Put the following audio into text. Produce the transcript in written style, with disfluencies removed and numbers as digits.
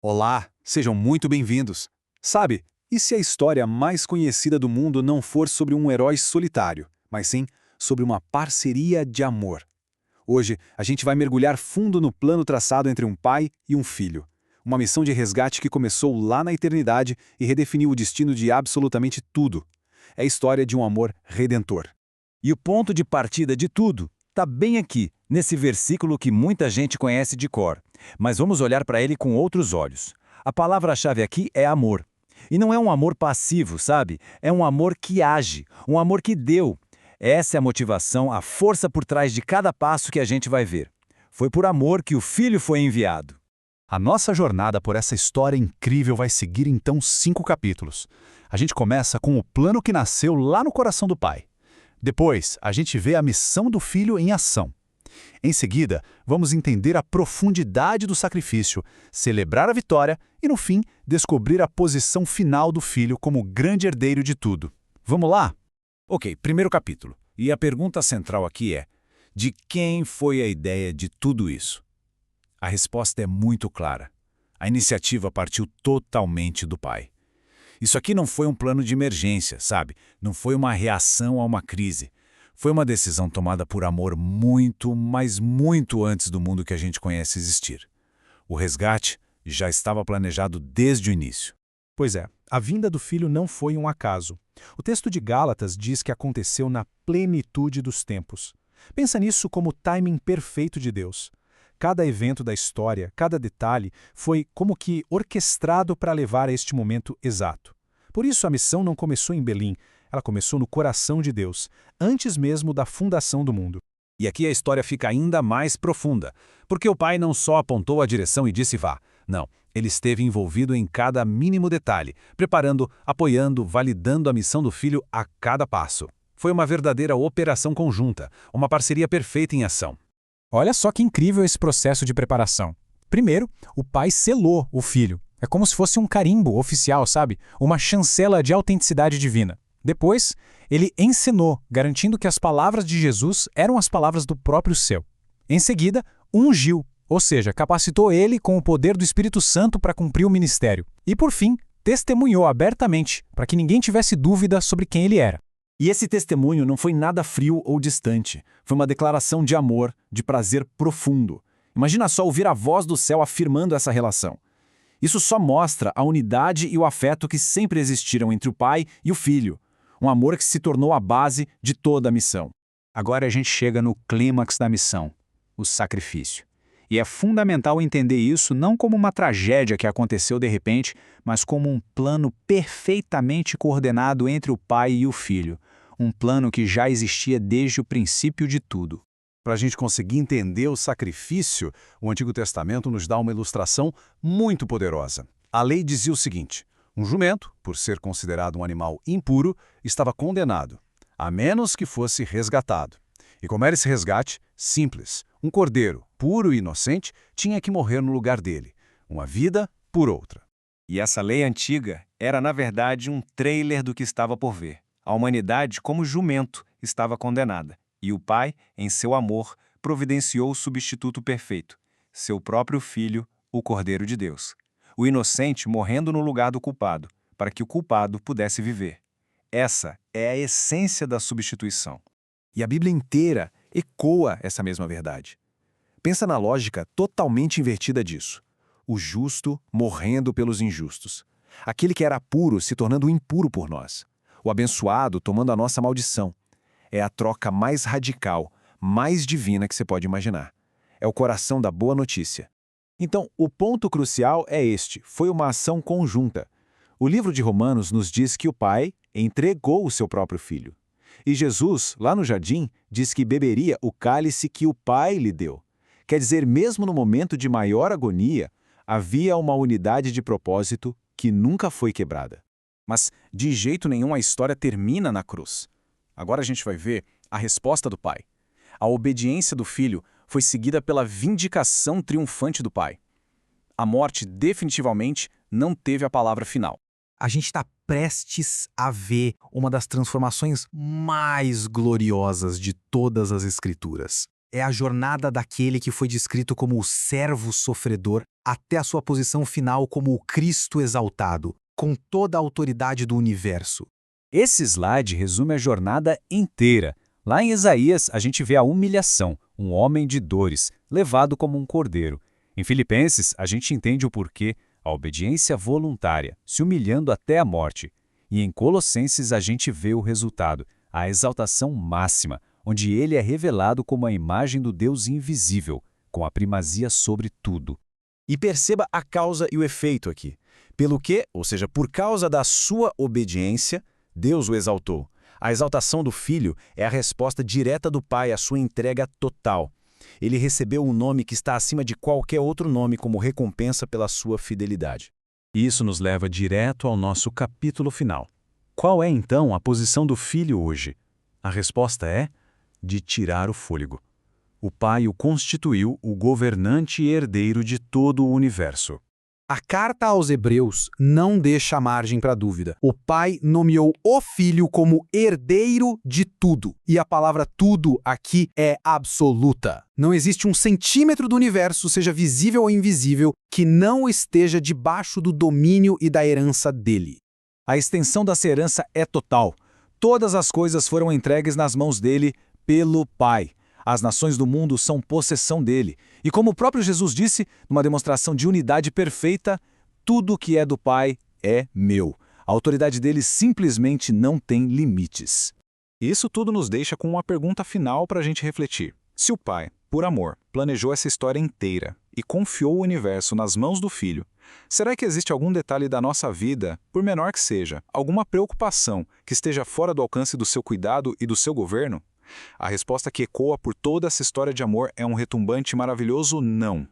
Olá, sejam muito bem-vindos. Sabe, e se a história mais conhecida do mundo não for sobre um herói solitário, mas sim sobre uma parceria de amor? Hoje, a gente vai mergulhar fundo no plano traçado entre um pai e um filho. Uma missão de resgate que começou lá na eternidade e redefiniu o destino de absolutamente tudo. É a história de um amor redentor. E o ponto de partida de tudo está bem aqui, nesse versículo que muita gente conhece de cor. Mas vamos olhar para ele com outros olhos. A palavra-chave aqui é amor. E não é um amor passivo, sabe? É um amor que age, um amor que deu. Essa é a motivação, a força por trás de cada passo que a gente vai ver. Foi por amor que o Filho foi enviado. A nossa jornada por essa história incrível vai seguir então 5 capítulos. A gente começa com o plano que nasceu lá no coração do Pai. Depois, a gente vê a missão do Filho em ação. Em seguida, vamos entender a profundidade do sacrifício, celebrar a vitória e, no fim, descobrir a posição final do Filho como grande herdeiro de tudo. Vamos lá? Ok, primeiro capítulo. E a pergunta central aqui é: de quem foi a ideia de tudo isso? A resposta é muito clara. A iniciativa partiu totalmente do Pai. Isso aqui não foi um plano de emergência, sabe? Não foi uma reação a uma crise. Foi uma decisão tomada por amor muito, mas muito antes do mundo que a gente conhece existir. O resgate já estava planejado desde o início. Pois é, a vinda do Filho não foi um acaso. O texto de Gálatas diz que aconteceu na plenitude dos tempos. Pensa nisso como o timing perfeito de Deus. Cada evento da história, cada detalhe, foi como que orquestrado para levar a este momento exato. Por isso a missão não começou em Belém, ela começou no coração de Deus, antes mesmo da fundação do mundo. E aqui a história fica ainda mais profunda, porque o Pai não só apontou a direção e disse vá. Não, ele esteve envolvido em cada mínimo detalhe, preparando, apoiando, validando a missão do Filho a cada passo. Foi uma verdadeira operação conjunta, uma parceria perfeita em ação. Olha só que incrível esse processo de preparação. Primeiro, o pai selou o filho. É como se fosse um carimbo oficial, sabe? Uma chancela de autenticidade divina. Depois, ele ensinou, garantindo que as palavras de Jesus eram as palavras do próprio céu. Em seguida, ungiu, ou seja, capacitou ele com o poder do Espírito Santo para cumprir o ministério. E por fim, testemunhou abertamente, para que ninguém tivesse dúvida sobre quem ele era. E esse testemunho não foi nada frio ou distante. Foi uma declaração de amor, de prazer profundo. Imagina só ouvir a voz do céu afirmando essa relação. Isso só mostra a unidade e o afeto que sempre existiram entre o pai e o filho. Um amor que se tornou a base de toda a missão. Agora a gente chega no clímax da missão, o sacrifício. E é fundamental entender isso não como uma tragédia que aconteceu de repente, mas como um plano perfeitamente coordenado entre o pai e o filho. Um plano que já existia desde o princípio de tudo. Para a gente conseguir entender o sacrifício, o Antigo Testamento nos dá uma ilustração muito poderosa. A lei dizia o seguinte: um jumento, por ser considerado um animal impuro, estava condenado, a menos que fosse resgatado. E como era esse resgate? Simples. Um cordeiro, puro e inocente, tinha que morrer no lugar dele. Uma vida por outra. E essa lei antiga era, na verdade, um trailer do que estava por ver. A humanidade, como jumento, estava condenada. E o Pai, em seu amor, providenciou o substituto perfeito, seu próprio Filho, o Cordeiro de Deus. O inocente morrendo no lugar do culpado, para que o culpado pudesse viver. Essa é a essência da substituição. E a Bíblia inteira ecoa essa mesma verdade. Pensa na lógica totalmente invertida disso. O justo morrendo pelos injustos. Aquele que era puro se tornando impuro por nós. O abençoado tomando a nossa maldição. É a troca mais radical, mais divina que você pode imaginar. É o coração da boa notícia. Então, o ponto crucial é este: foi uma ação conjunta. O livro de Romanos nos diz que o Pai entregou o seu próprio Filho. E Jesus, lá no jardim, diz que beberia o cálice que o Pai lhe deu. Quer dizer, mesmo no momento de maior agonia, havia uma unidade de propósito que nunca foi quebrada. Mas, de jeito nenhum, a história termina na cruz. Agora a gente vai ver a resposta do Pai. A obediência do Filho foi seguida pela vindicação triunfante do Pai. A morte definitivamente não teve a palavra final. A gente está prestes a ver uma das transformações mais gloriosas de todas as Escrituras. É a jornada daquele que foi descrito como o servo sofredor até a sua posição final como o Cristo exaltado, com toda a autoridade do universo. Esse slide resume a jornada inteira. Lá em Isaías, a gente vê a humilhação, um homem de dores, levado como um cordeiro. Em Filipenses, a gente entende o porquê, a obediência voluntária, se humilhando até a morte. E em Colossenses, a gente vê o resultado, a exaltação máxima, onde ele é revelado como a imagem do Deus invisível, com a primazia sobre tudo. E perceba a causa e o efeito aqui. Pelo que, ou seja, por causa da sua obediência, Deus o exaltou. A exaltação do Filho é a resposta direta do Pai à sua entrega total. Ele recebeu um nome que está acima de qualquer outro nome como recompensa pela sua fidelidade. Isso nos leva direto ao nosso capítulo final. Qual é, então, a posição do Filho hoje? A resposta é de tirar o fôlego. O Pai o constituiu o governante e herdeiro de todo o universo. A carta aos Hebreus não deixa margem para dúvida. O Pai nomeou o Filho como herdeiro de tudo. E a palavra tudo aqui é absoluta. Não existe um centímetro do universo, seja visível ou invisível, que não esteja debaixo do domínio e da herança dele. A extensão dessa herança é total. Todas as coisas foram entregues nas mãos dele pelo Pai. As nações do mundo são possessão dele. E como o próprio Jesus disse, numa demonstração de unidade perfeita, tudo que é do Pai é meu. A autoridade dele simplesmente não tem limites. Isso tudo nos deixa com uma pergunta final para a gente refletir. Se o Pai, por amor, planejou essa história inteira e confiou o universo nas mãos do Filho, será que existe algum detalhe da nossa vida, por menor que seja, alguma preocupação que esteja fora do alcance do seu cuidado e do seu governo? A resposta que ecoa por toda essa história de amor é um retumbante e maravilhoso não.